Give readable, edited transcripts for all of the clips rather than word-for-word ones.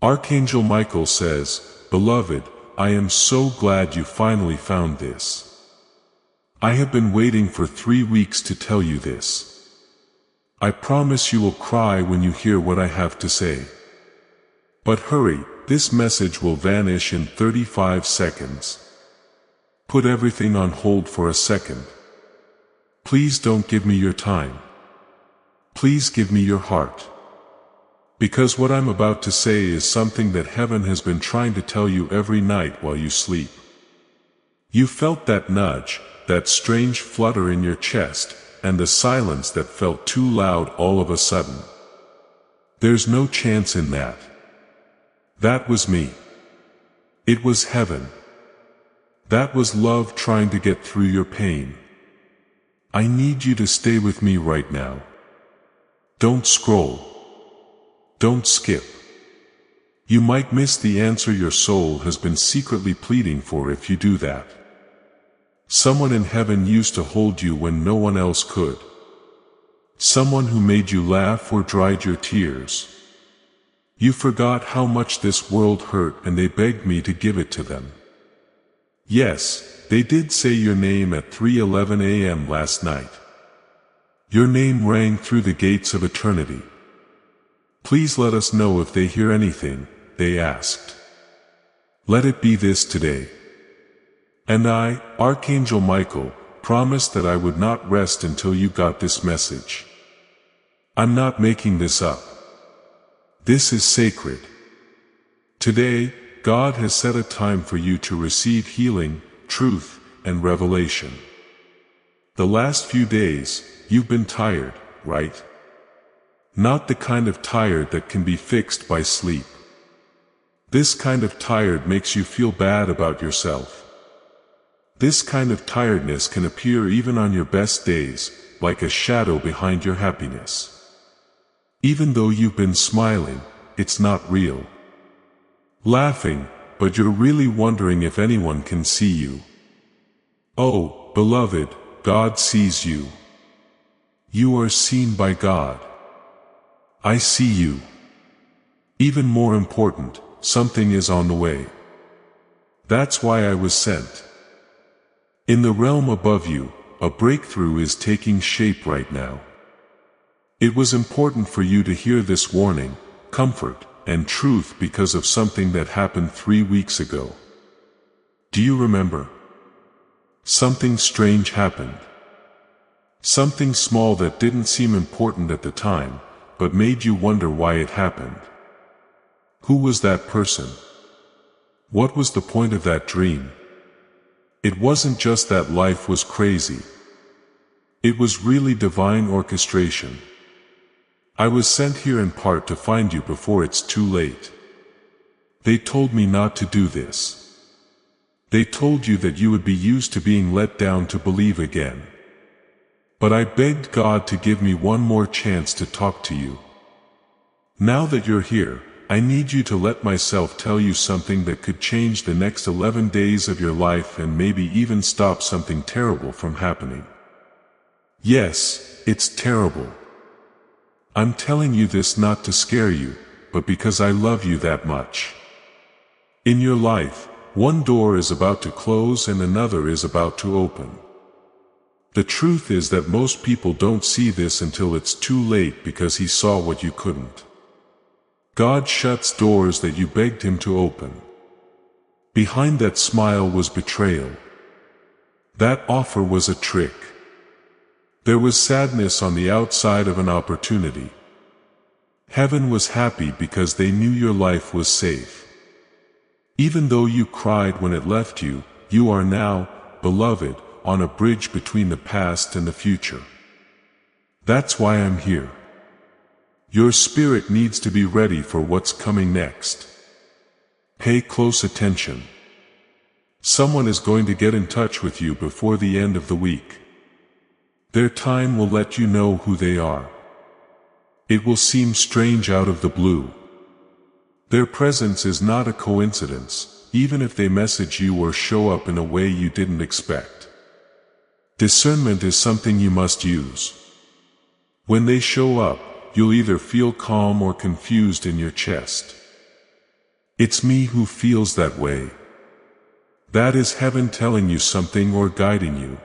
Archangel Michael says, "Beloved, I am so glad you finally found this. I have been waiting for 3 weeks to tell you this. I promise you will cry when you hear what I have to say. But hurry, this message will vanish in 35 seconds. Put everything on hold for a second. Please don't give me your time. Please give me your heart. Because what I'm about to say is something that heaven has been trying to tell you every night while you sleep. You felt that nudge, that strange flutter in your chest, and the silence that felt too loud all of a sudden. There's no chance in that. That was me. It was heaven. That was love trying to get through your pain. I need you to stay with me right now. Don't scroll. Don't skip. You might miss the answer your soul has been secretly pleading for if you do that. Someone in heaven used to hold you when no one else could. Someone who made you laugh or dried your tears. You forgot how much this world hurt and they begged me to give it to them. Yes, they did say your name at 3:11 a.m. last night. Your name rang through the gates of eternity. Please let us know if they hear anything, they asked. Let it be this today. And I, Archangel Michael, promised that I would not rest until you got this message. I'm not making this up. This is sacred. Today, God has set a time for you to receive healing, truth, and revelation. The last few days, you've been tired, right? Not the kind of tired that can be fixed by sleep. This kind of tired makes you feel bad about yourself. This kind of tiredness can appear even on your best days, like a shadow behind your happiness. Even though you've been smiling, it's not real. Laughing, but you're really wondering if anyone can see you. Oh, beloved, God sees you. You are seen by God. I see you. Even more important, something is on the way. That's why I was sent. In the realm above you, a breakthrough is taking shape right now. It was important for you to hear this warning, comfort, and truth because of something that happened 3 weeks ago. Do you remember? Something strange happened. Something small that didn't seem important at the time, but made you wonder why it happened. Who was that person? What was the point of that dream? It wasn't just that life was crazy. It was really divine orchestration. I was sent here in part to find you before it's too late. They told me not to do this. They told you that you would be used to being let down to believe again. But I begged God to give me one more chance to talk to you. Now that you're here, I need you to let myself tell you something that could change the next 11 days of your life and maybe even stop something terrible from happening. Yes, it's terrible. I'm telling you this not to scare you, but because I love you that much. In your life, one door is about to close and another is about to open. The truth is that most people don't see this until it's too late because he saw what you couldn't. God shuts doors that you begged him to open. Behind that smile was betrayal. That offer was a trick. There was sadness on the outside of an opportunity. Heaven was happy because they knew your life was safe. Even though you cried when it left you, you are now, beloved, on a bridge between the past and the future. That's why I'm here. Your spirit needs to be ready for what's coming next. Pay close attention. Someone is going to get in touch with you before the end of the week. Their time will let you know who they are. It will seem strange out of the blue. Their presence is not a coincidence, even if they message you or show up in a way you didn't expect. Discernment is something you must use. When they show up, you'll either feel calm or confused in your chest. It's me who feels that way. That is heaven telling you something or guiding you.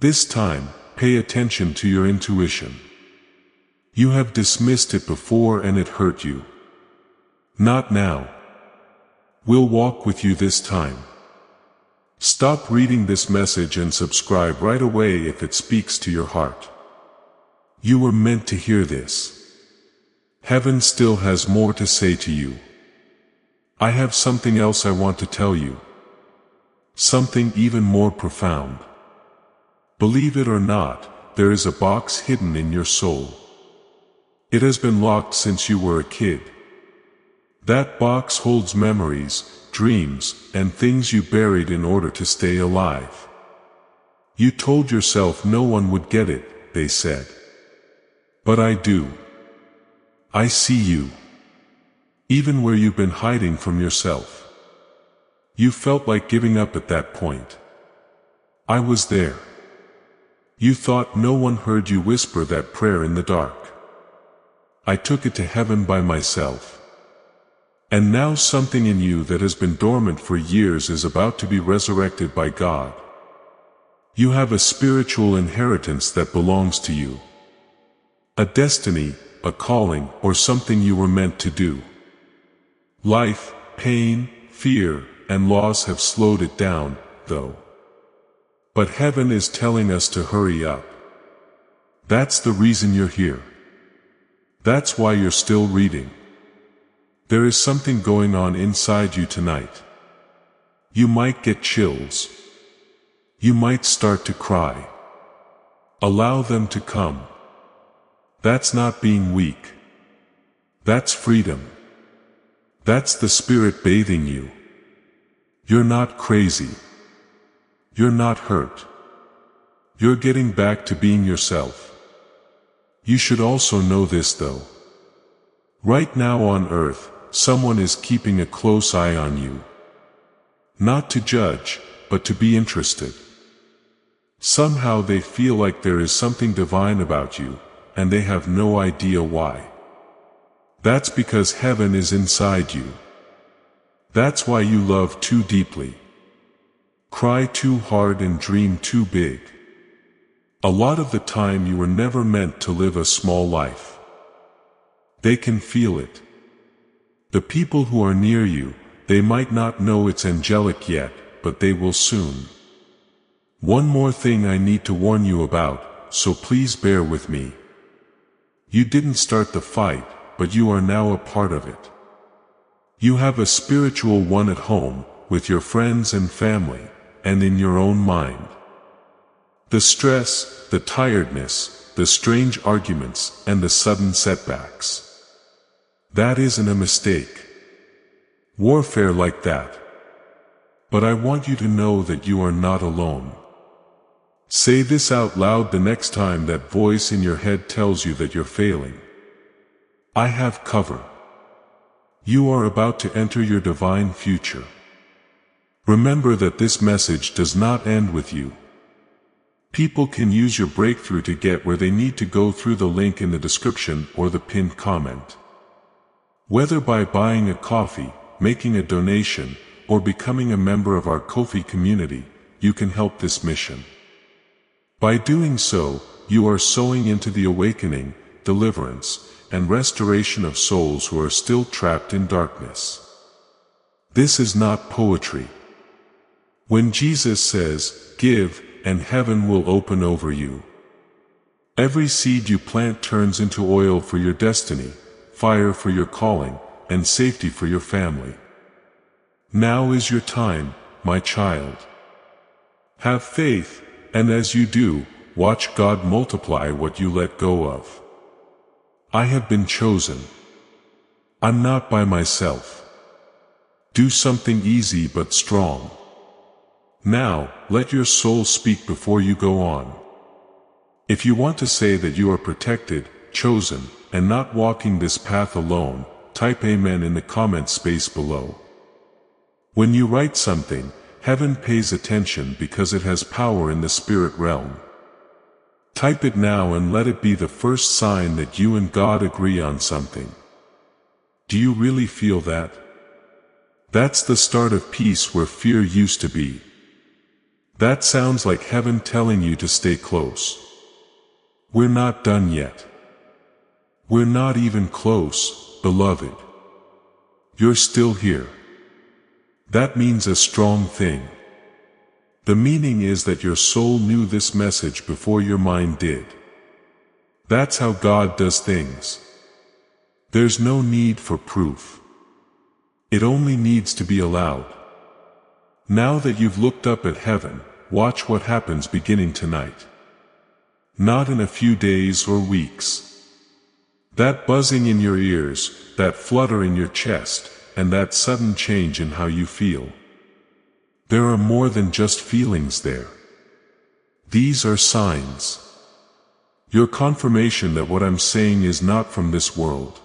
This time, pay attention to your intuition. You have dismissed it before and it hurt you. Not now. We'll walk with you this time. Stop reading this message and subscribe right away if it speaks to your heart. You were meant to hear this. Heaven still has more to say to you. I have something else I want to tell you. Something even more profound. Believe it or not, there is a box hidden in your soul. It has been locked since you were a kid. That box holds memories, dreams, and things you buried in order to stay alive. You told yourself no one would get it, they said. But I do. I see you. Even where you've been hiding from yourself. You felt like giving up at that point. I was there. You thought no one heard you whisper that prayer in the dark. I took it to heaven by myself. And now something in you that has been dormant for years is about to be resurrected by God. You have a spiritual inheritance that belongs to you. A destiny, a calling, or something you were meant to do. Life, pain, fear, and loss have slowed it down, though. But heaven is telling us to hurry up. That's the reason you're here. That's why you're still reading. There is something going on inside you tonight. You might get chills. You might start to cry. Allow them to come. That's not being weak. That's freedom. That's the Spirit bathing you. You're not crazy. You're not hurt. You're getting back to being yourself. You should also know this though. Right now on earth, someone is keeping a close eye on you. Not to judge, but to be interested. Somehow they feel like there is something divine about you, and they have no idea why. That's because heaven is inside you. That's why you love too deeply. Cry too hard and dream too big. A lot of the time you were never meant to live a small life. They can feel it. The people who are near you, they might not know it's angelic yet, but they will soon. One more thing I need to warn you about, so please bear with me. You didn't start the fight, but you are now a part of it. You have a spiritual one at home, with your friends and family, and in your own mind. The stress, the tiredness, the strange arguments, and the sudden setbacks. That isn't a mistake. Warfare like that. But I want you to know that you are not alone. Say this out loud the next time that voice in your head tells you that you're failing. I have cover. You are about to enter your divine future. Remember that this message does not end with you. People can use your breakthrough to get where they need to go through the link in the description or the pinned comment. Whether by buying a coffee, making a donation, or becoming a member of our Ko-fi community, you can help this mission. By doing so, you are sowing into the awakening, deliverance, and restoration of souls who are still trapped in darkness. This is not poetry. When Jesus says, "Give, and heaven will open over you," every seed you plant turns into oil for your destiny, fire for your calling, and safety for your family. Now is your time, my child. Have faith, and as you do, watch God multiply what you let go of. I have been chosen. I'm not by myself. Do something easy but strong. Now, let your soul speak before you go on. If you want to say that you are protected, chosen, and not walking this path alone, type Amen in the comment space below. When you write something, heaven pays attention because it has power in the spirit realm. Type it now and let it be the first sign that you and God agree on something. Do you really feel that? That's the start of peace where fear used to be. That sounds like heaven telling you to stay close. We're not done yet. We're not even close, beloved. You're still here. That means a strong thing. The meaning is that your soul knew this message before your mind did. That's how God does things. There's no need for proof. It only needs to be allowed. Now that you've looked up at heaven, watch what happens beginning tonight. Not in a few days or weeks. That buzzing in your ears, that flutter in your chest, and that sudden change in how you feel. There are more than just feelings there. These are signs. Your confirmation that what I'm saying is not from this world.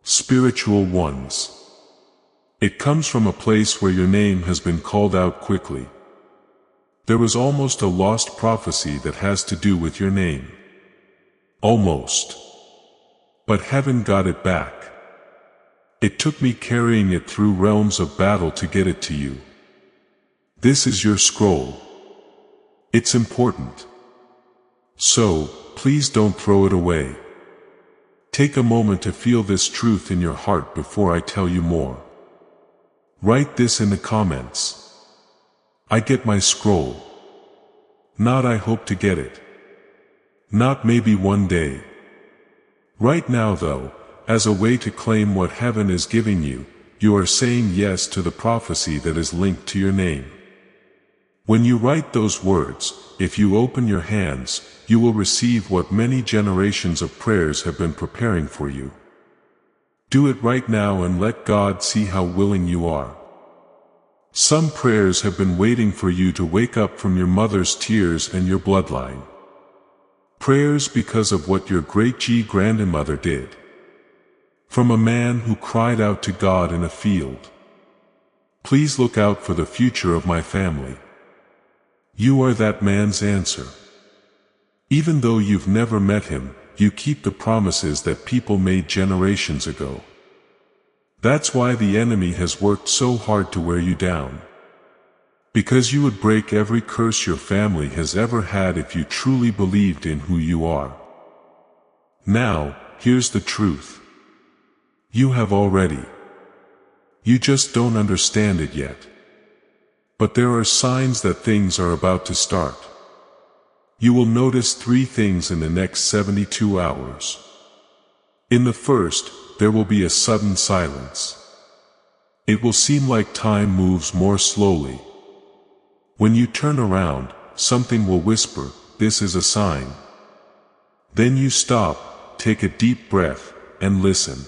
Spiritual ones. It comes from a place where your name has been called out quickly. There was almost a lost prophecy that has to do with your name. Almost. But heaven got it back. It took me carrying it through realms of battle to get it to you. This is your scroll. It's important. So, please don't throw it away. Take a moment to feel this truth in your heart before I tell you more. Write this in the comments. I get my scroll. Not I hope to get it. Not maybe one day. Right now though, as a way to claim what heaven is giving you, you are saying yes to the prophecy that is linked to your name. When you write those words, if you open your hands, you will receive what many generations of prayers have been preparing for you. Do it right now and let God see how willing you are. Some prayers have been waiting for you to wake up from your mother's tears and your bloodline. Prayers because of what your great-grandmother did. From a man who cried out to God in a field. Please look out for the future of my family. You are that man's answer. Even though you've never met him, you keep the promises that people made generations ago. That's why the enemy has worked so hard to wear you down. Because you would break every curse your family has ever had if you truly believed in who you are. Now, here's the truth. You have already. You just don't understand it yet. But there are signs that things are about to start. You will notice 3 things in the next 72 hours. In the first, there will be a sudden silence. It will seem like time moves more slowly. When you turn around, something will whisper, "This is a sign." Then you stop, take a deep breath, and listen.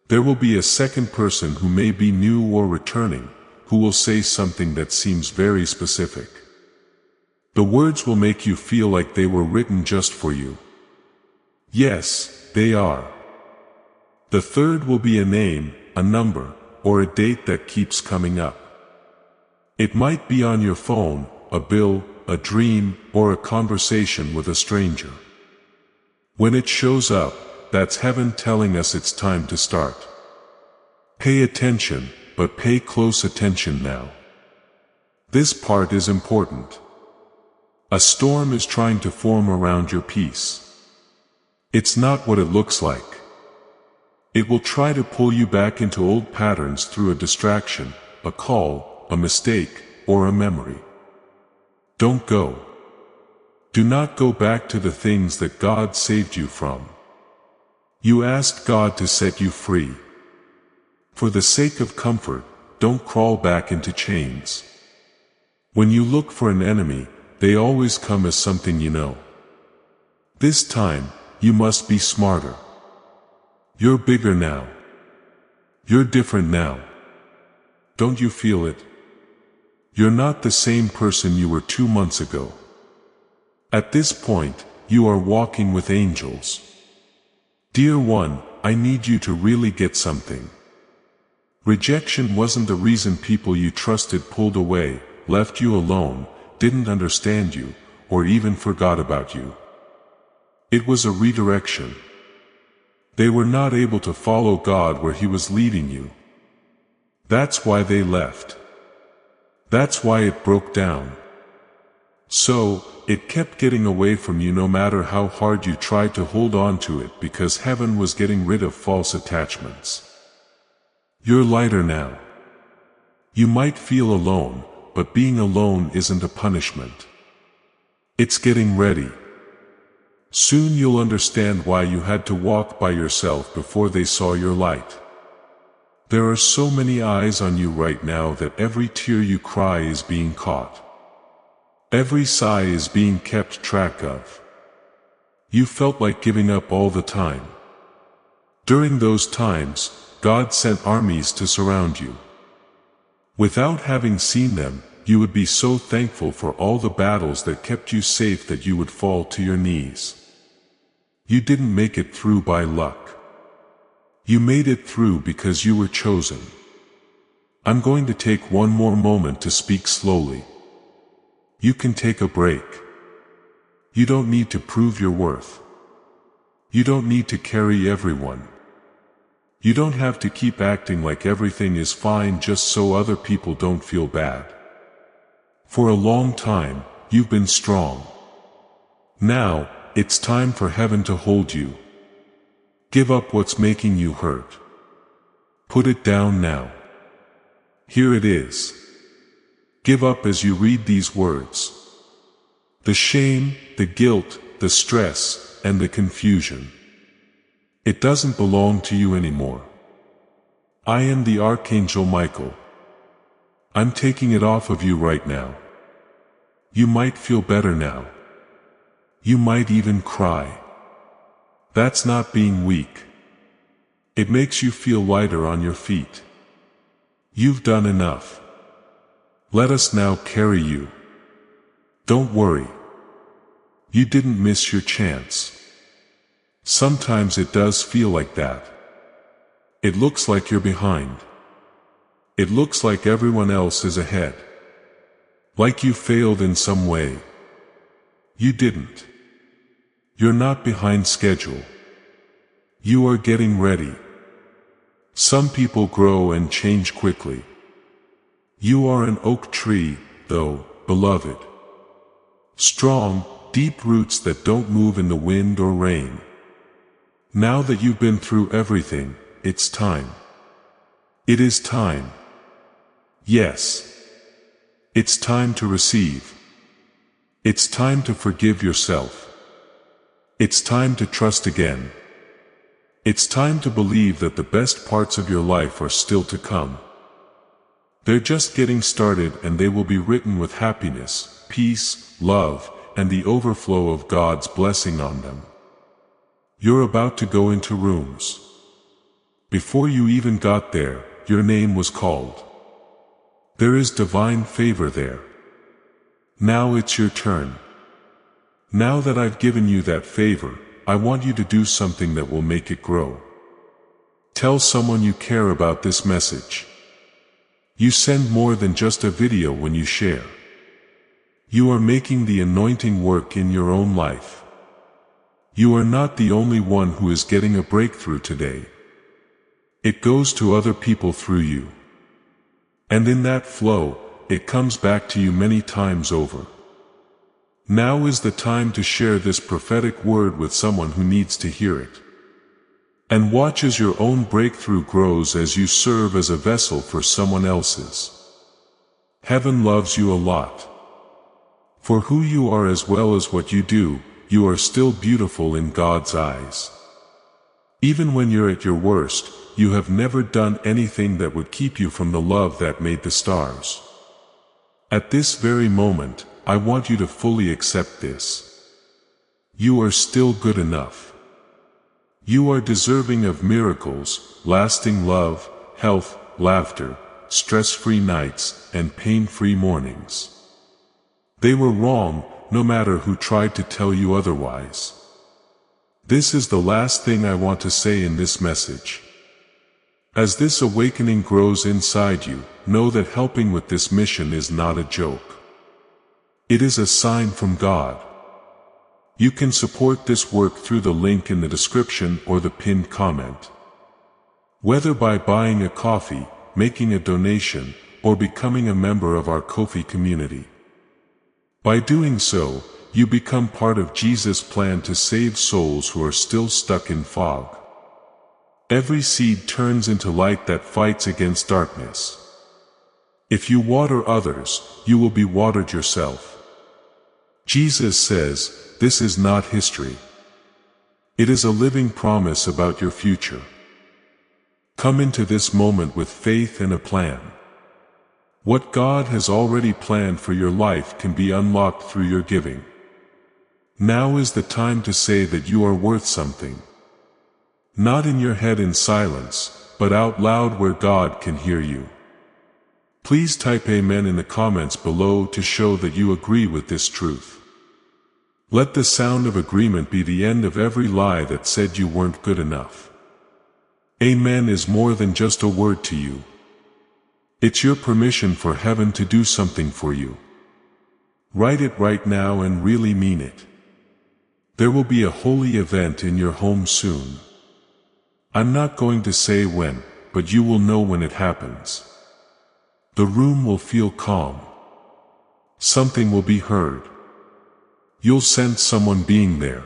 There will be a second person who may be new or returning, who will say something that seems very specific. The words will make you feel like they were written just for you. Yes, they are. The third will be a name, a number, or a date that keeps coming up. It might be on your phone, a bill, a dream, or a conversation with a stranger. When it shows up, that's heaven telling us it's time to start. Pay attention, but pay close attention now. This part is important. A storm is trying to form around your peace. It's not what it looks like. It will try to pull you back into old patterns through a distraction, a call, a mistake, or a memory. Don't go. Do not go back to the things that God saved you from. You asked God to set you free. For the sake of comfort, don't crawl back into chains. When you look for an enemy, they always come as something you know. This time, you must be smarter. You're bigger now. You're different now. Don't you feel it? You're not the same person you were 2 months ago. At this point, you are walking with angels. Dear one, I need you to really get something. Rejection wasn't the reason people you trusted pulled away, left you alone, didn't understand you, or even forgot about you. It was a redirection. They were not able to follow God where He was leading you. That's why they left. That's why it broke down. So, it kept getting away from you no matter how hard you tried to hold on to it, because heaven was getting rid of false attachments. You're lighter now. You might feel alone, but being alone isn't a punishment. It's getting ready. Soon you'll understand why you had to walk by yourself before they saw your light. There are so many eyes on you right now that every tear you cry is being caught. Every sigh is being kept track of. You felt like giving up all the time. During those times, God sent armies to surround you. Without having seen them, you would be so thankful for all the battles that kept you safe that you would fall to your knees. You didn't make it through by luck. You made it through because you were chosen. I'm going to take one more moment to speak slowly. You can take a break. You don't need to prove your worth. You don't need to carry everyone. You don't have to keep acting like everything is fine just so other people don't feel bad. For a long time, you've been strong. Now, it's time for heaven to hold you. Give up what's making you hurt. Put it down now. Here it is. Give up as you read these words. The shame, the guilt, the stress, and the confusion. It doesn't belong to you anymore. I am the Archangel Michael. I'm taking it off of you right now. You might feel better now. You might even cry. That's not being weak. It makes you feel lighter on your feet. You've done enough. Let us now carry you. Don't worry. You didn't miss your chance. Sometimes it does feel like that. It looks like you're behind. It looks like everyone else is ahead. Like you failed in some way. You didn't. You're not behind schedule. You are getting ready. Some people grow and change quickly. You are an oak tree, though, beloved. Strong, deep roots that don't move in the wind or rain. Now that you've been through everything, it's time. It is time. Yes. It's time to receive. It's time to forgive yourself. It's time to trust again. It's time to believe that the best parts of your life are still to come. They're just getting started, and they will be written with happiness, peace, love, and the overflow of God's blessing on them. You're about to go into rooms. Before you even got there, your name was called. There is divine favor there. Now it's your turn. Now that I've given you that favor, I want you to do something that will make it grow. Tell someone you care about this message. You send more than just a video when you share. You are making the anointing work in your own life. You are not the only one who is getting a breakthrough today. It goes to other people through you. And in that flow, it comes back to you many times over. Now is the time to share this prophetic word with someone who needs to hear it. And watch as your own breakthrough grows as you serve as a vessel for someone else's. Heaven loves you a lot. For who you are as well as what you do, you are still beautiful in God's eyes. Even when you're at your worst, you have never done anything that would keep you from the love that made the stars. At this very moment, I want you to fully accept this. You are still good enough. You are deserving of miracles, lasting love, health, laughter, stress-free nights, and pain-free mornings. They were wrong, no matter who tried to tell you otherwise. This is the last thing I want to say in this message. As this awakening grows inside you, know that helping with this mission is not a joke. It is a sign from God. You can support this work through the link in the description or the pinned comment. Whether by buying a coffee, making a donation, or becoming a member of our Ko-fi community. By doing so, you become part of Jesus' plan to save souls who are still stuck in fog. Every seed turns into light that fights against darkness. If you water others, you will be watered yourself. Jesus says, this is not history. It is a living promise about your future. Come into this moment with faith and a plan. What God has already planned for your life can be unlocked through your giving. Now is the time to say that you are worth something. Not in your head in silence, but out loud where God can hear you. Please type Amen in the comments below to show that you agree with this truth. Let the sound of agreement be the end of every lie that said you weren't good enough. Amen is more than just a word to you. It's your permission for heaven to do something for you. Write it right now and really mean it. There will be a holy event in your home soon. I'm not going to say when, but you will know when it happens. The room will feel calm. Something will be heard. You'll sense someone being there.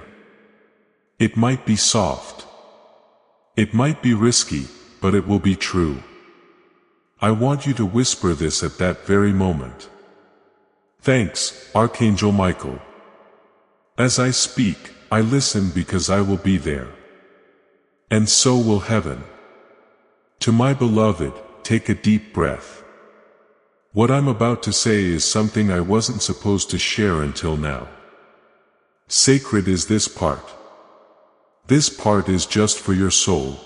It might be soft. It might be risky, but it will be true. I want you to whisper this at that very moment. Thanks, Archangel Michael. As I speak, I listen because I will be there. And so will heaven. To my beloved, take a deep breath. What I'm about to say is something I wasn't supposed to share until now. Sacred is this part. This part is just for your soul.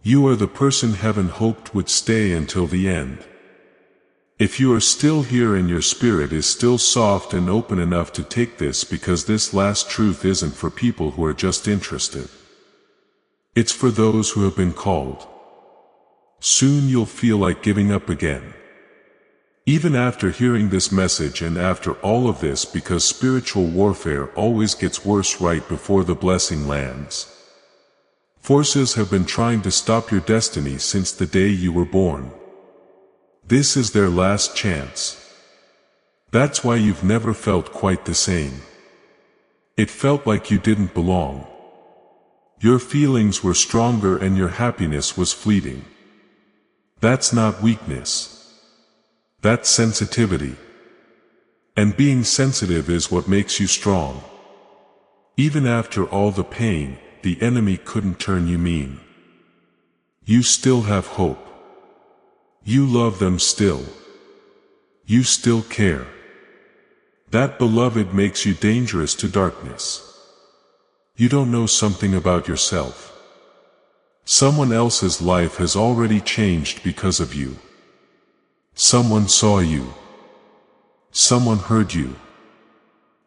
You are the person heaven hoped would stay until the end. If you are still here and your spirit is still soft and open enough to take this, because this last truth isn't for people who are just interested. It's for those who have been called. Soon you'll feel like giving up again. Even after hearing this message and after all of this, because spiritual warfare always gets worse right before the blessing lands. Forces have been trying to stop your destiny since the day you were born. This is their last chance. That's why you've never felt quite the same. It felt like you didn't belong. Your feelings were stronger and your happiness was fleeting. That's not weakness. That's sensitivity. And being sensitive is what makes you strong. Even after all the pain, the enemy couldn't turn you mean. You still have hope. You love them still. You still care. That beloved makes you dangerous to darkness. You don't know something about yourself. Someone else's life has already changed because of you. Someone saw you. Someone heard you.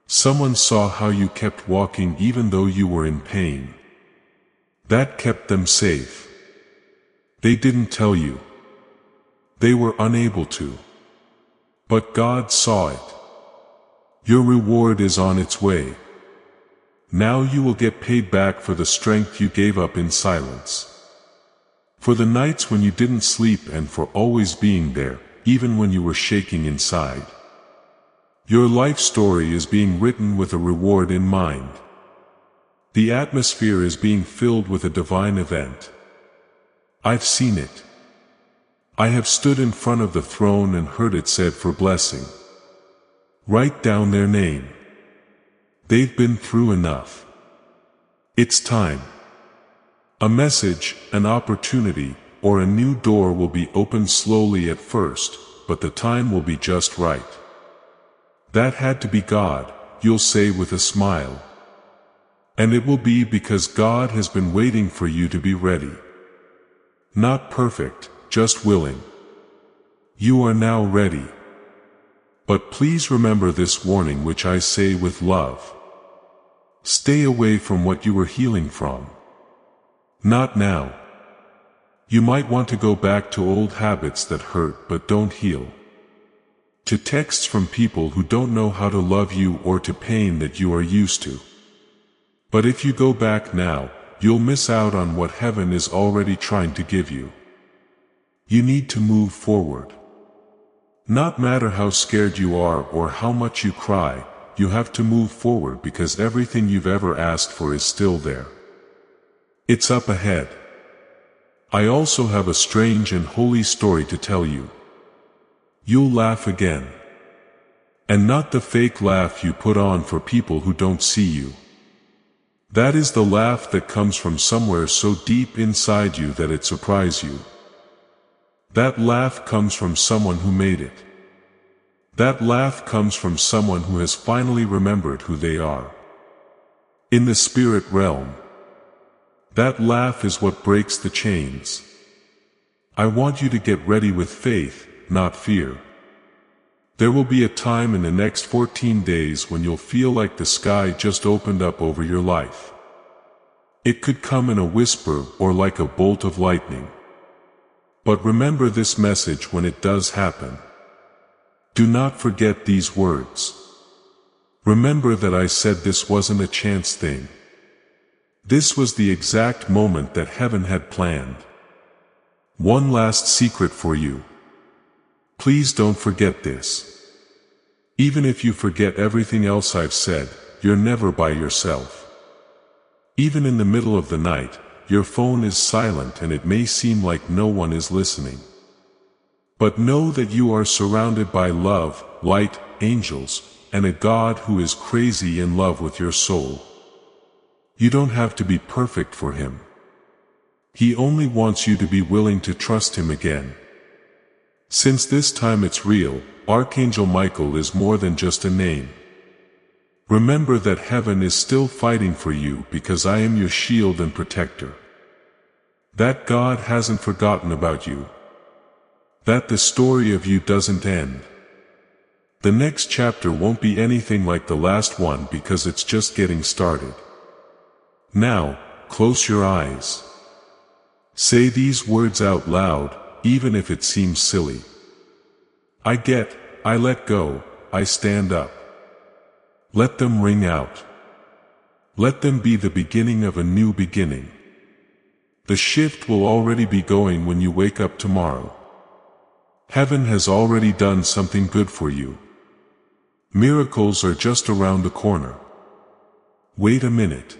Someone saw how you kept walking even though you were in pain. That kept them safe. They didn't tell you. They were unable to. But God saw it. Your reward is on its way. Now you will get paid back for the strength you gave up in silence. For the nights when you didn't sleep and for always being there, even when you were shaking inside. Your life story is being written with a reward in mind. The atmosphere is being filled with a divine event. I've seen it. I have stood in front of the throne and heard it said for blessing. Write down their name. They've been through enough. It's time. A message, an opportunity, or a new door will be opened slowly at first, but the time will be just right. That had to be God, you'll say with a smile. And it will be because God has been waiting for you to be ready. Not perfect, just willing. You are now ready. But please remember this warning which I say with love. Stay away from what you were healing from. Not now. You might want to go back to old habits that hurt but don't heal. To texts from people who don't know how to love you, or to pain that you are used to. But if you go back now, you'll miss out on what heaven is already trying to give you. You need to move forward. Not matter how scared you are or how much you cry, you have to move forward because everything you've ever asked for is still there. It's up ahead. I also have a strange and holy story to tell you. You'll laugh again. And not the fake laugh you put on for people who don't see you. That is the laugh that comes from somewhere so deep inside you that it surprises you. That laugh comes from someone who made it. That laugh comes from someone who has finally remembered who they are. In the spirit realm. That laugh is what breaks the chains. I want you to get ready with faith, not fear. There will be a time in the next 14 days when you'll feel like the sky just opened up over your life. It could come in a whisper or like a bolt of lightning. But remember this message when it does happen. Do not forget these words. Remember that I said this wasn't a chance thing. This was the exact moment that heaven had planned. One last secret for you. Please don't forget this. Even if you forget everything else I've said, you're never by yourself. Even in the middle of the night, your phone is silent and it may seem like no one is listening. But know that you are surrounded by love, light, angels, and a God who is crazy in love with your soul. You don't have to be perfect for Him. He only wants you to be willing to trust Him again. Since this time it's real, Archangel Michael is more than just a name. Remember that heaven is still fighting for you because I am your shield and protector. That God hasn't forgotten about you. That the story of you doesn't end. The next chapter won't be anything like the last one because it's just getting started. Now, close your eyes. Say these words out loud, even if it seems silly. I let go, I stand up. Let them ring out. Let them be the beginning of a new beginning. The shift will already be going when you wake up tomorrow. Heaven has already done something good for you. Miracles are just around the corner. Wait a minute.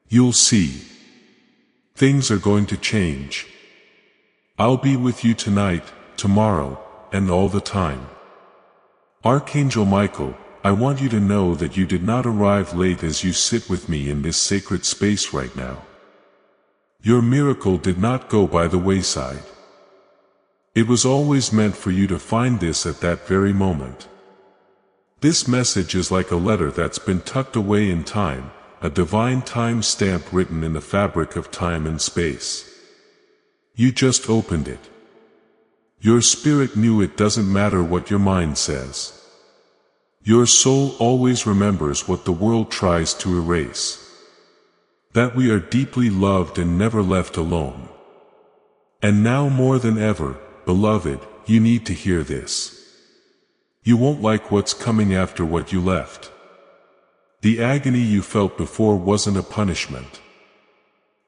You'll see. Things are going to change. I'll be with you tonight, tomorrow, and all the time. Archangel Michael, I want you to know that you did not arrive late as you sit with me in this sacred space right now. Your miracle did not go by the wayside. It was always meant for you to find this at that very moment. This message is like a letter that's been tucked away in time, a divine time stamp written in the fabric of time and space. You just opened it. Your spirit knew it doesn't matter what your mind says. Your soul always remembers what the world tries to erase. That we are deeply loved and never left alone. And now more than ever, beloved, you need to hear this. You won't like what's coming after what you left. The agony you felt before wasn't a punishment.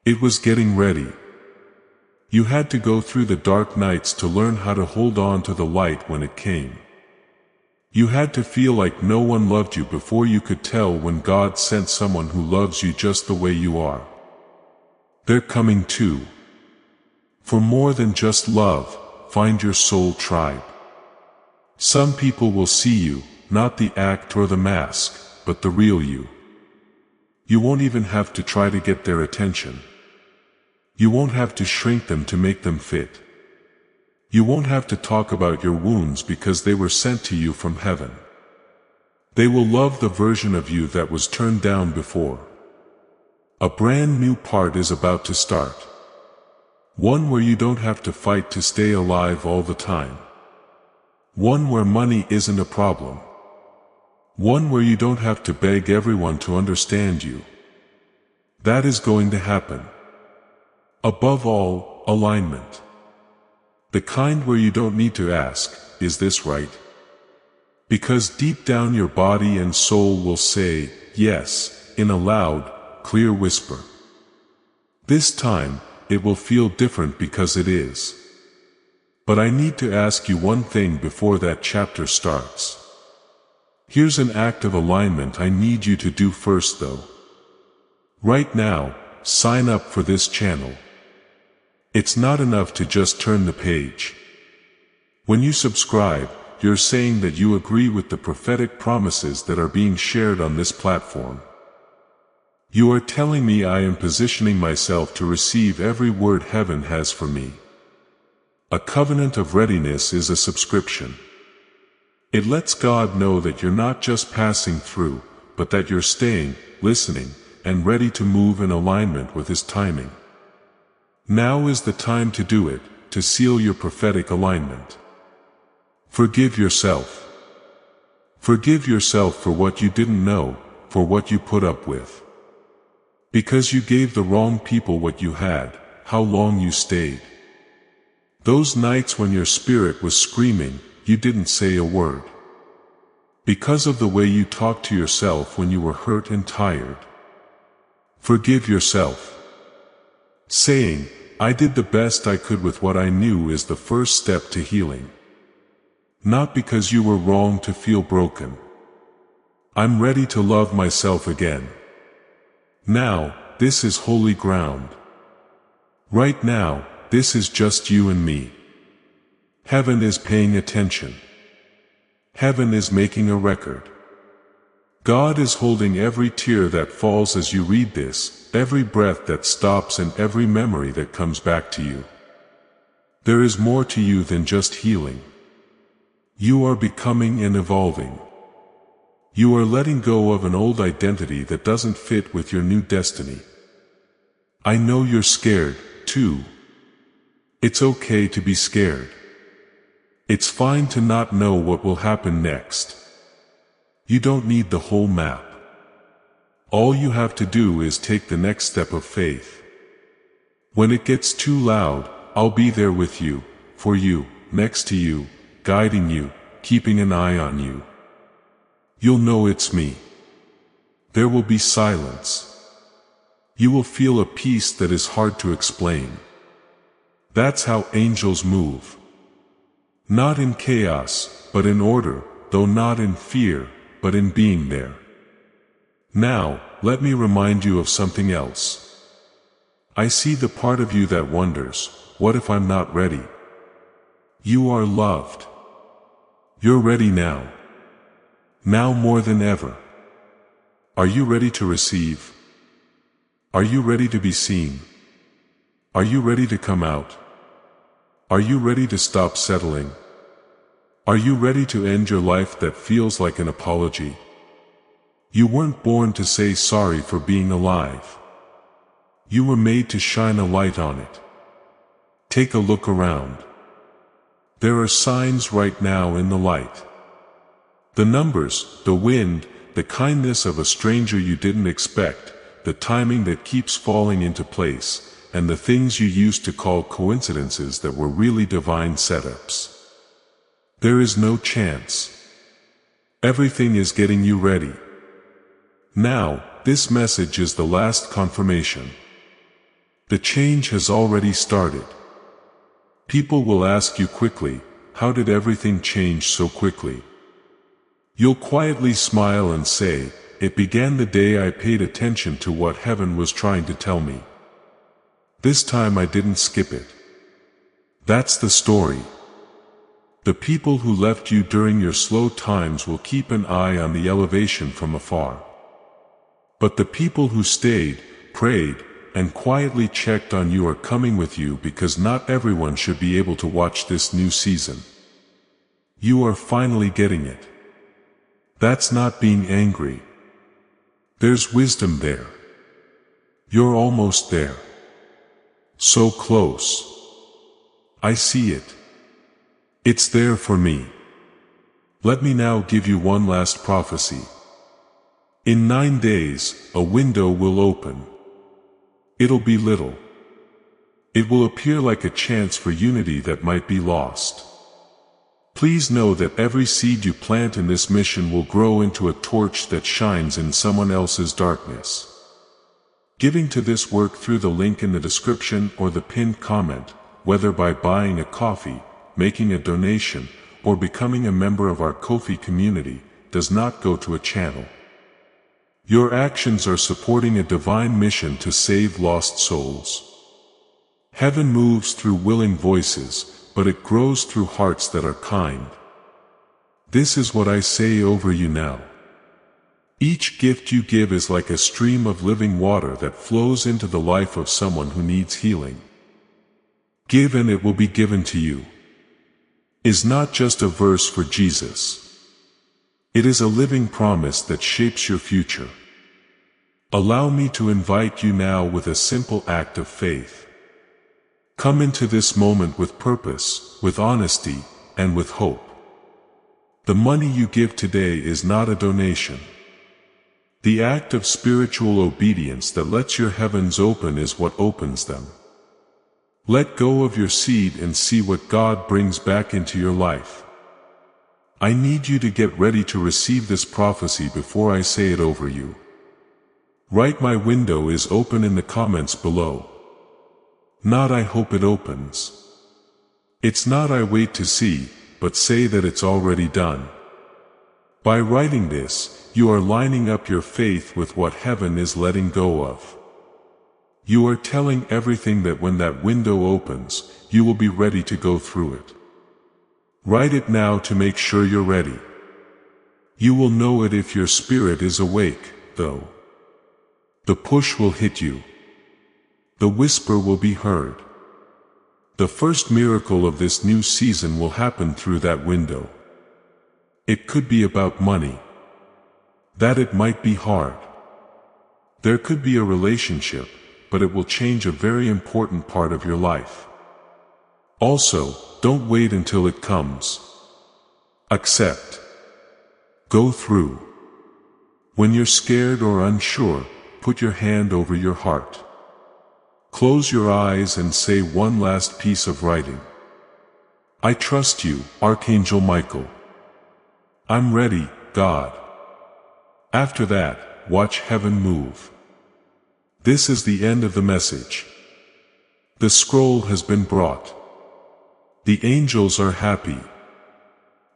It was getting ready. You had to go through the dark nights to learn how to hold on to the light when it came. You had to feel like no one loved you before you could tell when God sent someone who loves you just the way you are. They're coming too. For more than just love, find your soul tribe. Some people will see you, not the act or the mask, but the real you. You won't even have to try to get their attention. You won't have to shrink them to make them fit. You won't have to talk about your wounds because they were sent to you from heaven. They will love the version of you that was turned down before. A brand new part is about to start. One where you don't have to fight to stay alive all the time. One where money isn't a problem. One where you don't have to beg everyone to understand you. That is going to happen. Above all, alignment. The kind where you don't need to ask, is this right? Because deep down your body and soul will say, yes, in a loud, clear whisper. This time, it will feel different because it is. But I need to ask you one thing before that chapter starts. Here's an act of alignment I need you to do first though. Right now, sign up for this channel. It's not enough to just turn the page. When you subscribe, you're saying that you agree with the prophetic promises that are being shared on this platform. You are telling me I am positioning myself to receive every word heaven has for me. A covenant of readiness is a subscription. It lets God know that you're not just passing through, but that you're staying, listening, and ready to move in alignment with His timing. Now is the time to do it, to seal your prophetic alignment. Forgive yourself. Forgive yourself for what you didn't know, for what you put up with. Because you gave the wrong people what you had, how long you stayed. Those nights when your spirit was screaming, you didn't say a word. Because of the way you talked to yourself when you were hurt and tired. Forgive yourself. Saying, I did the best I could with what I knew is the first step to healing. Not because you were wrong to feel broken. I'm ready to love myself again. Now, this is holy ground. Right now, this is just you and me. Heaven is paying attention. Heaven is making a record. God is holding every tear that falls as you read this, every breath that stops and every memory that comes back to you. There is more to you than just healing. You are becoming and evolving. You are letting go of an old identity that doesn't fit with your new destiny. I know you're scared, too. It's okay to be scared. It's fine to not know what will happen next. You don't need the whole map. All you have to do is take the next step of faith. When it gets too loud, I'll be there with you, for you, next to you, guiding you, keeping an eye on you. You'll know it's me. There will be silence. You will feel a peace that is hard to explain. That's how angels move. Not in chaos, but in order, though not in fear, but in being there. Now, let me remind you of something else. I see the part of you that wonders, what if I'm not ready? You are loved. You're ready now. Now more than ever. Are you ready to receive? Are you ready to be seen? Are you ready to come out? Are you ready to stop settling? Are you ready to end your life that feels like an apology? You weren't born to say sorry for being alive. You were made to shine a light on it. Take a look around. There are signs right now in the light. The numbers, the wind, the kindness of a stranger you didn't expect, the timing that keeps falling into place, and the things you used to call coincidences that were really divine setups. There is no chance. Everything is getting you ready. Now, this message is the last confirmation. The change has already started. People will ask you quickly, how did everything change so quickly? You'll quietly smile and say, it began the day I paid attention to what heaven was trying to tell me. This time I didn't skip it. That's the story. The people who left you during your slow times will keep an eye on the elevation from afar. But the people who stayed, prayed, and quietly checked on you are coming with you because not everyone should be able to watch this new season. You are finally getting it. That's not being angry. There's wisdom there. You're almost there. So close. I see it. It's there for me. Let me now give you one last prophecy. In 9 days, a window will open. It'll be little. It will appear like a chance for unity that might be lost. Please know that every seed you plant in this mission will grow into a torch that shines in someone else's darkness. Giving to this work through the link in the description or the pinned comment, whether by buying a coffee, making a donation, or becoming a member of our Ko-fi community does not go to a channel. Your actions are supporting a divine mission to save lost souls. Heaven moves through willing voices, but it grows through hearts that are kind. This is what I say over you now. Each gift you give is like a stream of living water that flows into the life of someone who needs healing. Give and it will be given to you is not just a verse for Jesus. It is a living promise that shapes your future. Allow me to invite you now with a simple act of faith. Come into this moment with purpose, with honesty, and with hope. The money you give today is not a donation. The act of spiritual obedience that lets your heavens open is what opens them. Let go of your seed and see what God brings back into your life. I need you to get ready to receive this prophecy before I say it over you. Write "My window is open" in the comments below. Not "I hope it opens." It's not "I wait to see," but say that it's already done. By writing this, you are lining up your faith with what heaven is letting go of. You are telling everything that when that window opens, you will be ready to go through it. Write it now to make sure you're ready. You will know it if your spirit is awake, though. The push will hit you. The whisper will be heard. The first miracle of this new season will happen through that window. It could be about money. That it might be hard. There could be a relationship, but it will change a very important part of your life. Also, don't wait until it comes. Accept. Go through. When you're scared or unsure, put your hand over your heart. Close your eyes and say one last piece of writing. I trust you, Archangel Michael. I'm ready, God. After that, watch heaven move. This is the end of the message. The scroll has been brought. The angels are happy.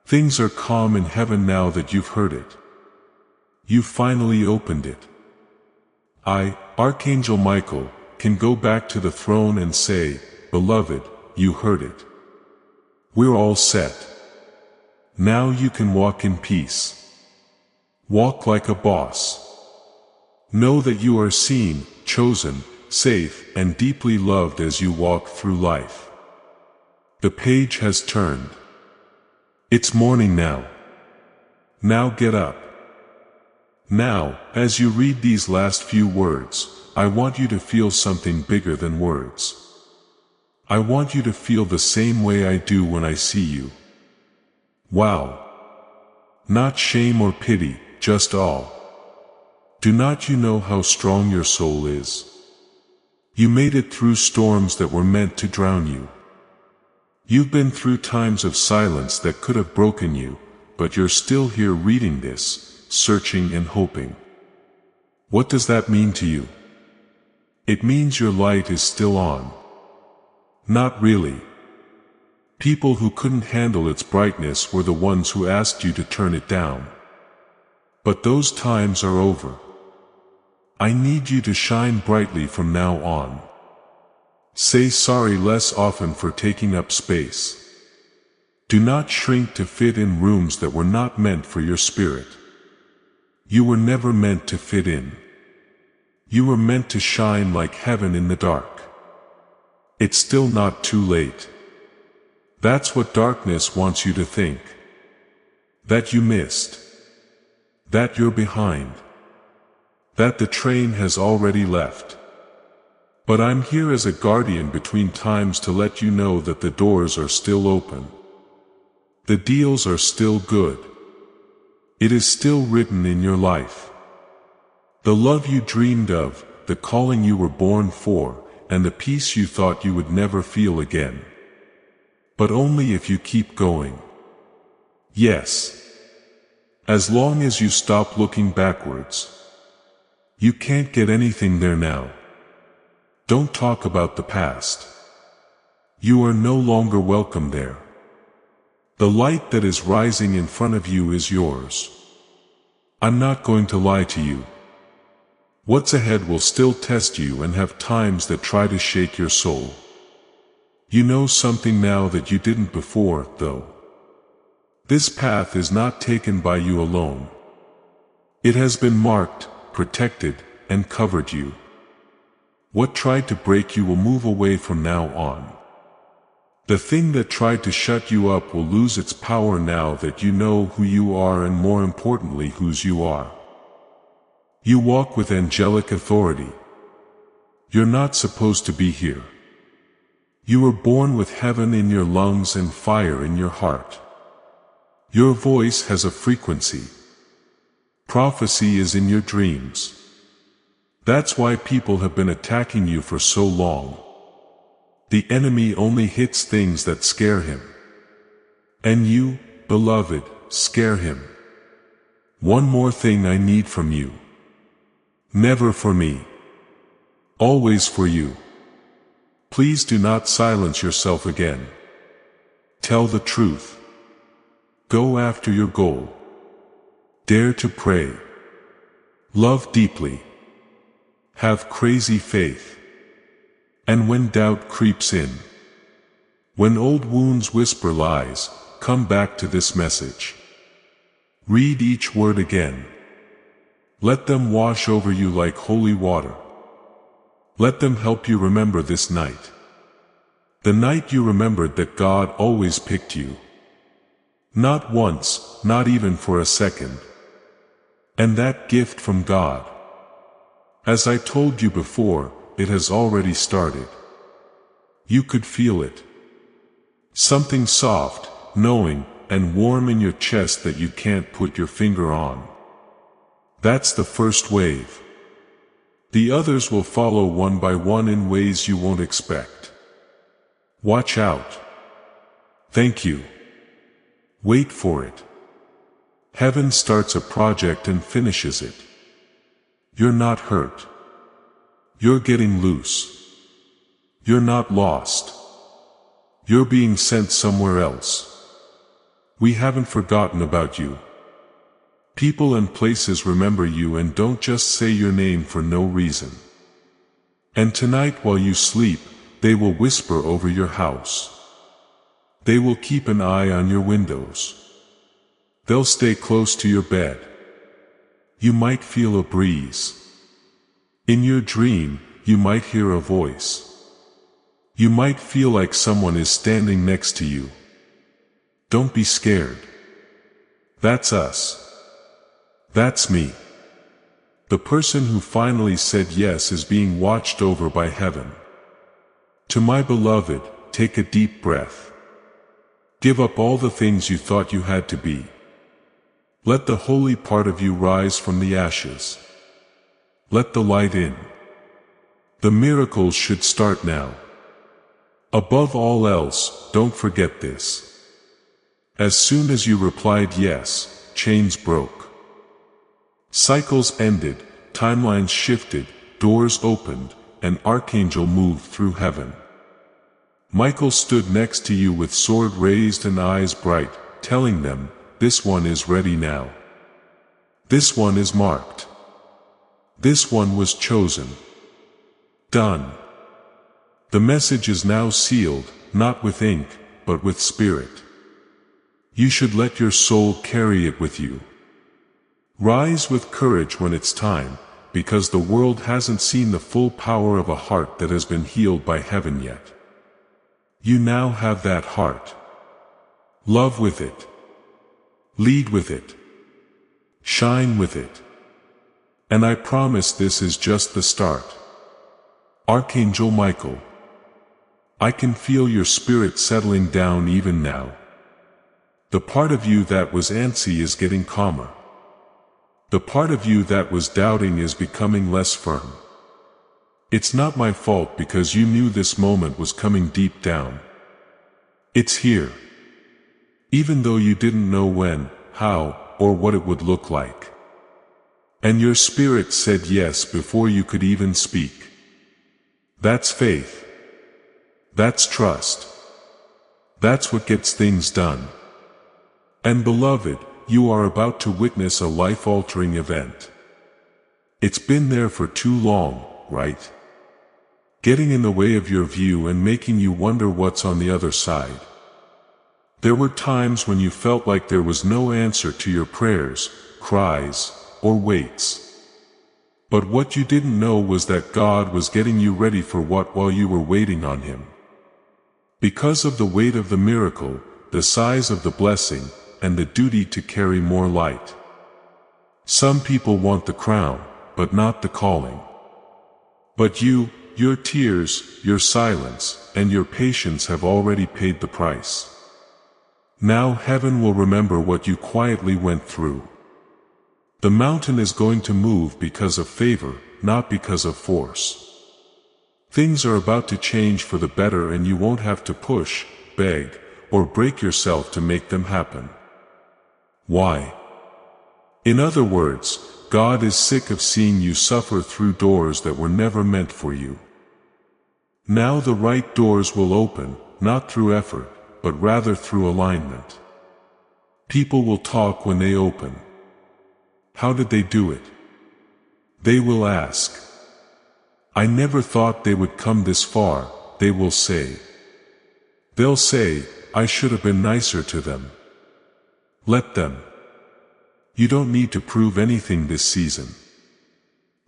Things are calm in heaven now that you've heard it. You finally opened it. I, Archangel Michael, can go back to the throne and say, Beloved, you heard it. We're all set. Now you can walk in peace. Walk like a boss. Know that you are seen, chosen, safe, and deeply loved as you walk through life. The page has turned. It's morning now. Now get up. Now, as you read these last few words, I want you to feel something bigger than words. I want you to feel the same way I do when I see you. Wow. Not shame or pity, just awe. Do not you know how strong your soul is? You made it through storms that were meant to drown you. You've been through times of silence that could have broken you, but you're still here reading this, searching and hoping. What does that mean to you? It means your light is still on. Not really. People who couldn't handle its brightness were the ones who asked you to turn it down. But those times are over. I need you to shine brightly from now on. Say sorry less often for taking up space. Do not shrink to fit in rooms that were not meant for your spirit. You were never meant to fit in. You were meant to shine like heaven in the dark. It's still not too late. That's what darkness wants you to think. That you missed. That you're behind. That the train has already left. But I'm here as a guardian between times to let you know that the doors are still open. The deals are still good. It is still written in your life. The love you dreamed of, the calling you were born for, and the peace you thought you would never feel again. But only if you keep going. Yes. As long as you stop looking backwards. You can't get anything there now. Don't talk about the past. You are no longer welcome there. The light that is rising in front of you is yours. I'm not going to lie to you. What's ahead will still test you and have times that try to shake your soul. You know something now that you didn't before, though. This path is not taken by you alone. It has been marked, protected, and covered you. What tried to break you will move away from now on. The thing that tried to shut you up will lose its power now that you know who you are and more importantly whose you are. You walk with angelic authority. You're not supposed to be here. You were born with heaven in your lungs and fire in your heart. Your voice has a frequency. Prophecy is in your dreams. That's why people have been attacking you for so long. The enemy only hits things that scare him. And you, beloved, scare him. One more thing I need from you. Never for me. Always for you. Please do not silence yourself again. Tell the truth. Go after your goal. Dare to pray. Love deeply. Have crazy faith. And when doubt creeps in, when old wounds whisper lies, come back to this message. Read each word again. Let them wash over you like holy water. Let them help you remember this night. The night you remembered that God always picked you. Not once, not even for a second. And that gift from God. As I told you before, it has already started. You could feel it. Something soft, knowing, and warm in your chest that you can't put your finger on. That's the first wave. The others will follow one by one in ways you won't expect. Watch out. Thank you. Wait for it. Heaven starts a project and finishes it. You're not hurt. You're getting loose. You're not lost. You're being sent somewhere else. We haven't forgotten about you. People and places remember you and don't just say your name for no reason. And tonight while you sleep, they will whisper over your house. They will keep an eye on your windows. They'll stay close to your bed. You might feel a breeze. In your dream, you might hear a voice. You might feel like someone is standing next to you. Don't be scared. That's us. That's me. The person who finally said yes is being watched over by heaven. To my beloved, take a deep breath. Give up all the things you thought you had to be. Let the holy part of you rise from the ashes. Let the light in. The miracles should start now. Above all else, don't forget this. As soon as you replied yes, chains broke. Cycles ended, timelines shifted, doors opened, an archangel moved through heaven. Michael stood next to you with sword raised and eyes bright, telling them, this one is ready now. This one is marked. This one was chosen. Done. The message is now sealed, not with ink, but with spirit. You should let your soul carry it with you. Rise with courage when it's time, because the world hasn't seen the full power of a heart that has been healed by heaven yet. You now have that heart. Love with it. Lead with it. Shine with it. And I promise this is just the start. Archangel Michael, I can feel your spirit settling down even now. The part of you that was antsy is getting calmer. The part of you that was doubting is becoming less firm. It's not my fault because you knew this moment was coming deep down. It's here. Even though you didn't know when, how, or what it would look like. And your spirit said yes before you could even speak. That's faith. That's trust. That's what gets things done. And beloved, you are about to witness a life-altering event. It's been there for too long, right? Getting in the way of your view and making you wonder what's on the other side. There were times when you felt like there was no answer to your prayers, cries, or waits. But what you didn't know was that God was getting you ready for what while you were waiting on Him. Because of the weight of the miracle, the size of the blessing, and the duty to carry more light. Some people want the crown, but not the calling. But you, your tears, your silence, and your patience have already paid the price. Now heaven will remember what you quietly went through. The mountain is going to move because of favor, not because of force. Things are about to change for the better, and you won't have to push, beg, or break yourself to make them happen. Why? In other words, God is sick of seeing you suffer through doors that were never meant for you. Now the right doors will open, not through effort, but rather through alignment. People will talk when they open. How did they do it? They will ask. I never thought they would come this far, they will say. They'll say, I should have been nicer to them. Let them. You don't need to prove anything this season.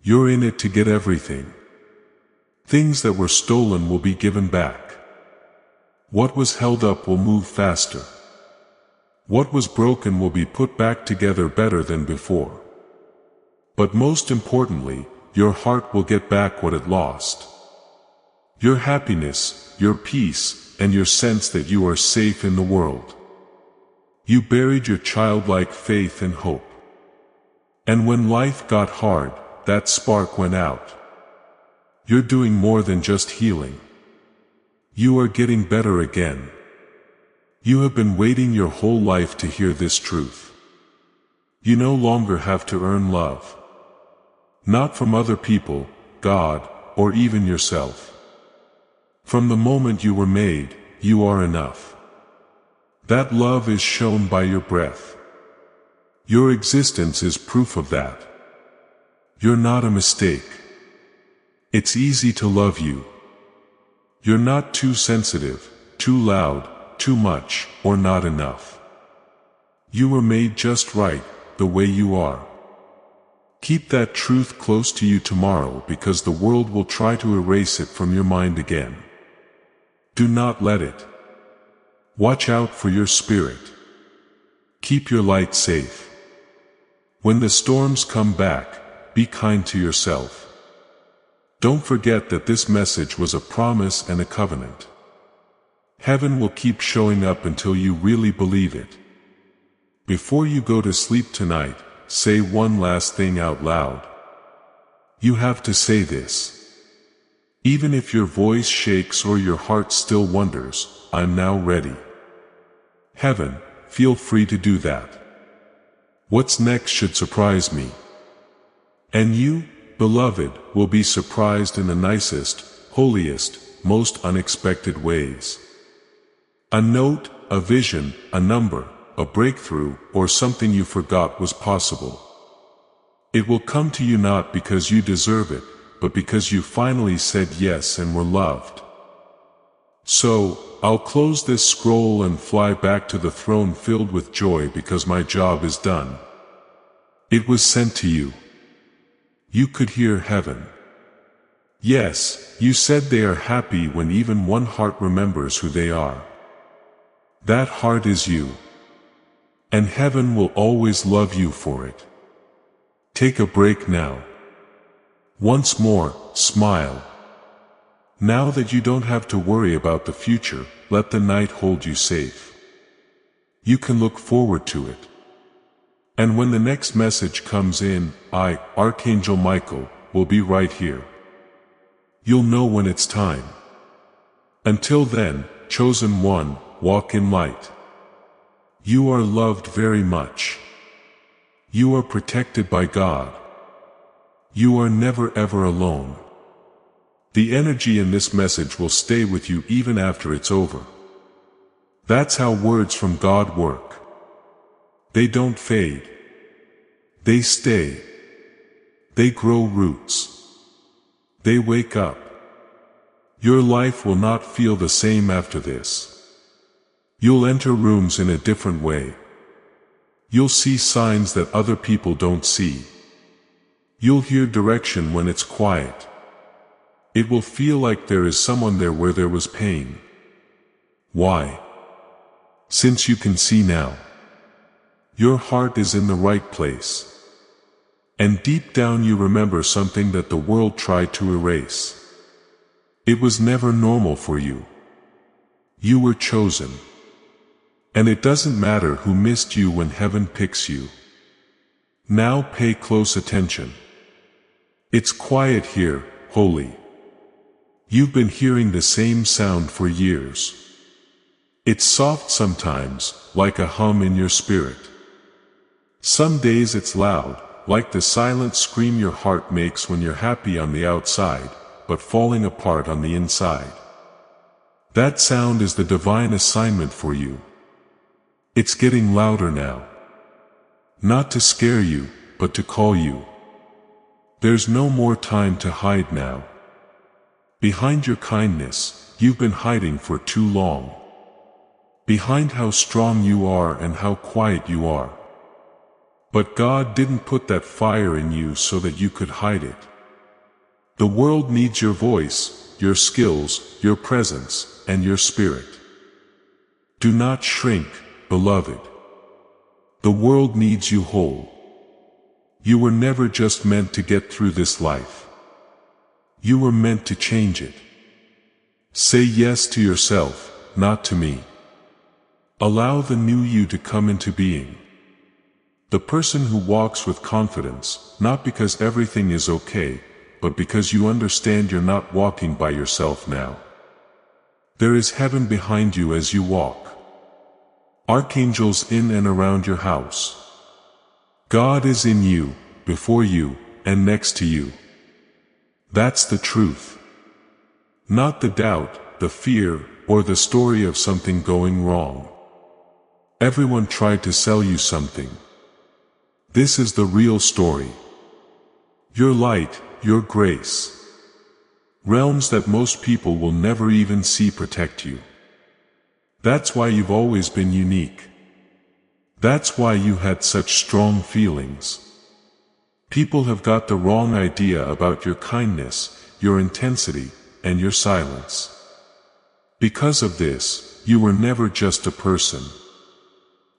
You're in it to get everything. Things that were stolen will be given back. What was held up will move faster. What was broken will be put back together better than before. But most importantly, your heart will get back what it lost. Your happiness, your peace, and your sense that you are safe in the world. You buried your childlike faith and hope. And when life got hard, that spark went out. You're doing more than just healing. You are getting better again. You have been waiting your whole life to hear this truth. You no longer have to earn love. Not from other people, God, or even yourself. From the moment you were made, you are enough. That love is shown by your breath. Your existence is proof of that. You're not a mistake. It's easy to love you. You're not too sensitive, too loud, too much, or not enough. You were made just right, the way you are. Keep that truth close to you tomorrow, because the world will try to erase it from your mind again. Do not let it. Watch out for your spirit. Keep your light safe. When the storms come back, be kind to yourself. Don't forget that this message was a promise and a covenant. Heaven will keep showing up until you really believe it. Before you go to sleep tonight, say one last thing out loud. You have to say this. Even if your voice shakes or your heart still wonders, I'm now ready. Heaven, feel free to do that. What's next should surprise me. And you, beloved, will be surprised in the nicest, holiest, most unexpected ways. A note, a vision, a number, a breakthrough, or something you forgot was possible. It will come to you not because you deserve it, but because you finally said yes and were loved. So, I'll close this scroll and fly back to the throne filled with joy because my job is done. It was sent to you. You could hear heaven. Yes, you said they are happy when even one heart remembers who they are. That heart is you. And heaven will always love you for it. Take a break now. Once more, smile. Now that you don't have to worry about the future, let the night hold you safe. You can look forward to it. And when the next message comes in, I, Archangel Michael, will be right here. You'll know when it's time. Until then, chosen one, walk in light. You are loved very much. You are protected by God. You are never ever alone. The energy in this message will stay with you even after it's over. That's how words from God work. They don't fade. They stay. They grow roots. They wake up. Your life will not feel the same after this. You'll enter rooms in a different way. You'll see signs that other people don't see. You'll hear direction when it's quiet. It will feel like there is someone there where there was pain. Why? Since you can see now. Your heart is in the right place. And deep down you remember something that the world tried to erase. It was never normal for you. You were chosen. And it doesn't matter who missed you when heaven picks you. Now pay close attention. It's quiet here, holy. You've been hearing the same sound for years. It's soft sometimes, like a hum in your spirit. Some days it's loud, like the silent scream your heart makes when you're happy on the outside, but falling apart on the inside. That sound is the divine assignment for you. It's getting louder now. Not to scare you, but to call you. There's no more time to hide now. Behind your kindness, you've been hiding for too long. Behind how strong you are and how quiet you are. But God didn't put that fire in you so that you could hide it. The world needs your voice, your skills, your presence, and your spirit. Do not shrink, beloved. The world needs you whole. You were never just meant to get through this life. You were meant to change it. Say yes to yourself, not to me. Allow the new you to come into being. The person who walks with confidence, not because everything is okay, but because you understand you're not walking by yourself now. There is heaven behind you as you walk. Archangels in and around your house. God is in you, before you, and next to you. That's the truth. Not the doubt, the fear, or the story of something going wrong. Everyone tried to sell you something. This is the real story. Your light, your grace. Realms that most people will never even see protect you. That's why you've always been unique. That's why you had such strong feelings. People have got the wrong idea about your kindness, your intensity, and your silence. Because of this, you were never just a person.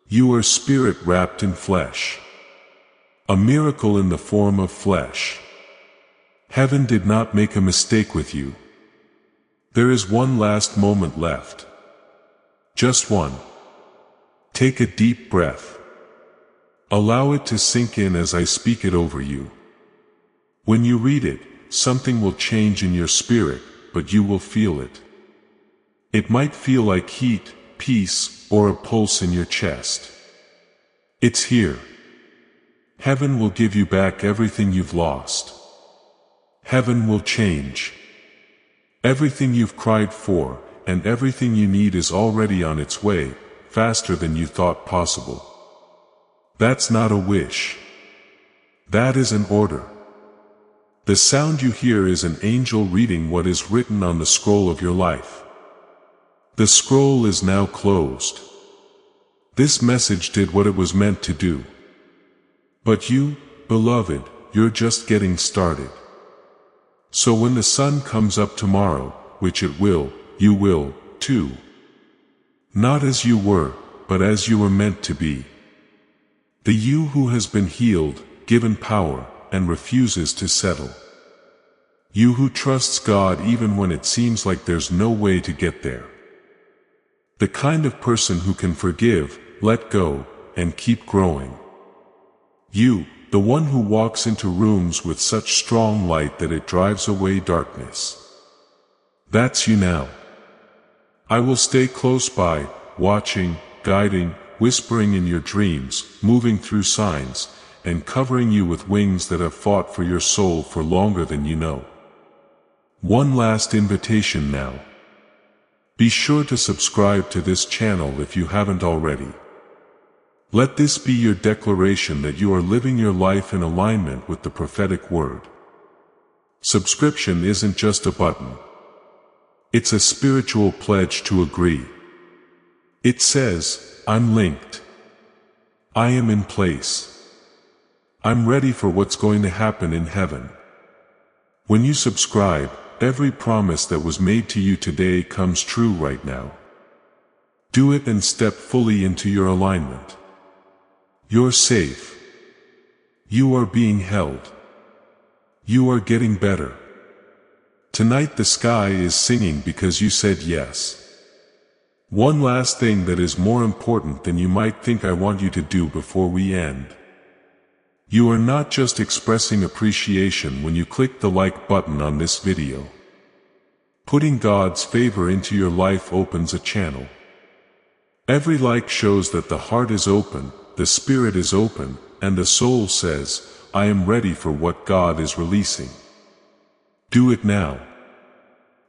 You were spirit wrapped in flesh. A miracle in the form of flesh. Heaven did not make a mistake with you. There is one last moment left. Just one. Take a deep breath. Allow it to sink in as I speak it over you. When you read it, something will change in your spirit, but you will feel it. It might feel like heat, peace, or a pulse in your chest. It's here. Heaven will give you back everything you've lost. Heaven will change. Everything you've cried for, and everything you need is already on its way, faster than you thought possible. That's not a wish. That is an order. The sound you hear is an angel reading what is written on the scroll of your life. The scroll is now closed. This message did what it was meant to do. But you, beloved, you're just getting started. So when the sun comes up tomorrow, which it will, you will, too. Not as you were, but as you were meant to be. The you who has been healed, given power, and refuses to settle. You who trusts God even when it seems like there's no way to get there. The kind of person who can forgive, let go, and keep growing. You, the one who walks into rooms with such strong light that it drives away darkness. That's you now. I will stay close by, watching, guiding, whispering in your dreams, moving through signs, and covering you with wings that have fought for your soul for longer than you know. One last invitation now. Be sure to subscribe to this channel if you haven't already. Let this be your declaration that you are living your life in alignment with the prophetic word. Subscription isn't just a button. It's a spiritual pledge to agree. It says, I'm linked. I am in place. I'm ready for what's going to happen in heaven. When you subscribe, every promise that was made to you today comes true right now. Do it and step fully into your alignment. You're safe. You are being held. You are getting better. Tonight the sky is singing because you said yes. One last thing that is more important than you might think I want you to do before we end. You are not just expressing appreciation when you click the like button on this video. Putting God's favor into your life opens a channel. Every like shows that the heart is open, the spirit is open, and the soul says, I am ready for what God is releasing. Do it now.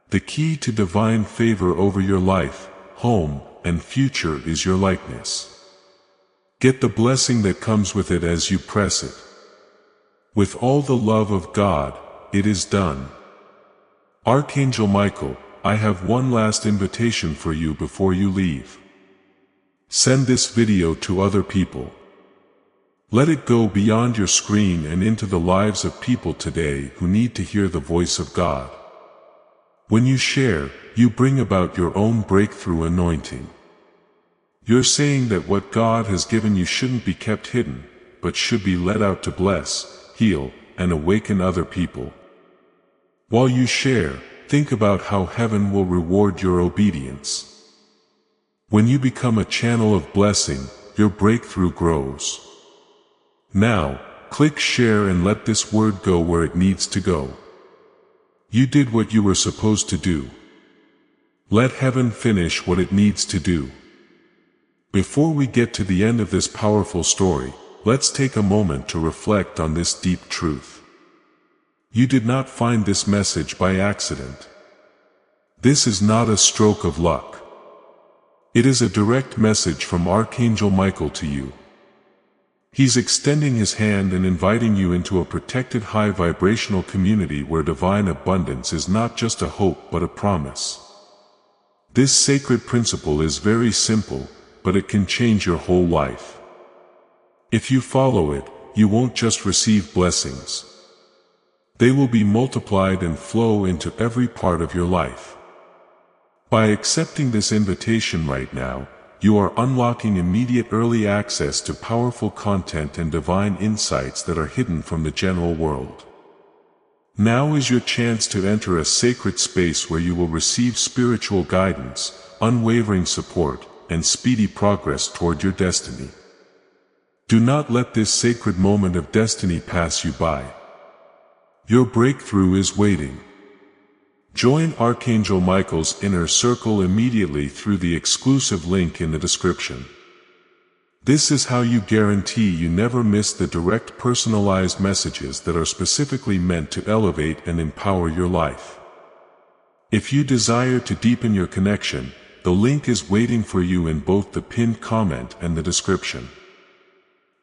The key to divine favor over your life, home, and future is your likeness. Get the blessing that comes with it as you press it. With all the love of God, it is done. Archangel Michael, I have one last invitation for you before you leave. Send this video to other people. Let it go beyond your screen and into the lives of people today who need to hear the voice of God. When you share, you bring about your own breakthrough anointing. You're saying that what God has given you shouldn't be kept hidden, but should be let out to bless, heal, and awaken other people. While you share, think about how heaven will reward your obedience. When you become a channel of blessing, your breakthrough grows. Now, click share and let this word go where it needs to go. You did what you were supposed to do. Let heaven finish what it needs to do. Before we get to the end of this powerful story, let's take a moment to reflect on this deep truth. You did not find this message by accident. This is not a stroke of luck. It is a direct message from Archangel Michael to you. He's extending his hand and inviting you into a protected high vibrational community where divine abundance is not just a hope but a promise. This sacred principle is very simple, but it can change your whole life. If you follow it, you won't just receive blessings. They will be multiplied and flow into every part of your life. By accepting this invitation right now, you are unlocking immediate early access to powerful content and divine insights that are hidden from the general world. Now is your chance to enter a sacred space where you will receive spiritual guidance, unwavering support, and speedy progress toward your destiny. Do not let this sacred moment of destiny pass you by. Your breakthrough is waiting. Join Archangel Michael's inner circle immediately through the exclusive link in the description. This is how you guarantee you never miss the direct personalized messages that are specifically meant to elevate and empower your life. If you desire to deepen your connection, the link is waiting for you in both the pinned comment and the description.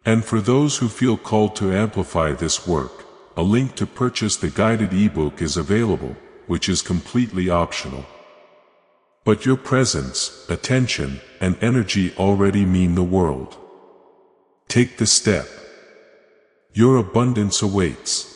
And for those who feel called to amplify this work, a link to purchase the guided ebook is available, which is completely optional. But your presence, attention, and energy already mean the world. Take the step. Your abundance awaits.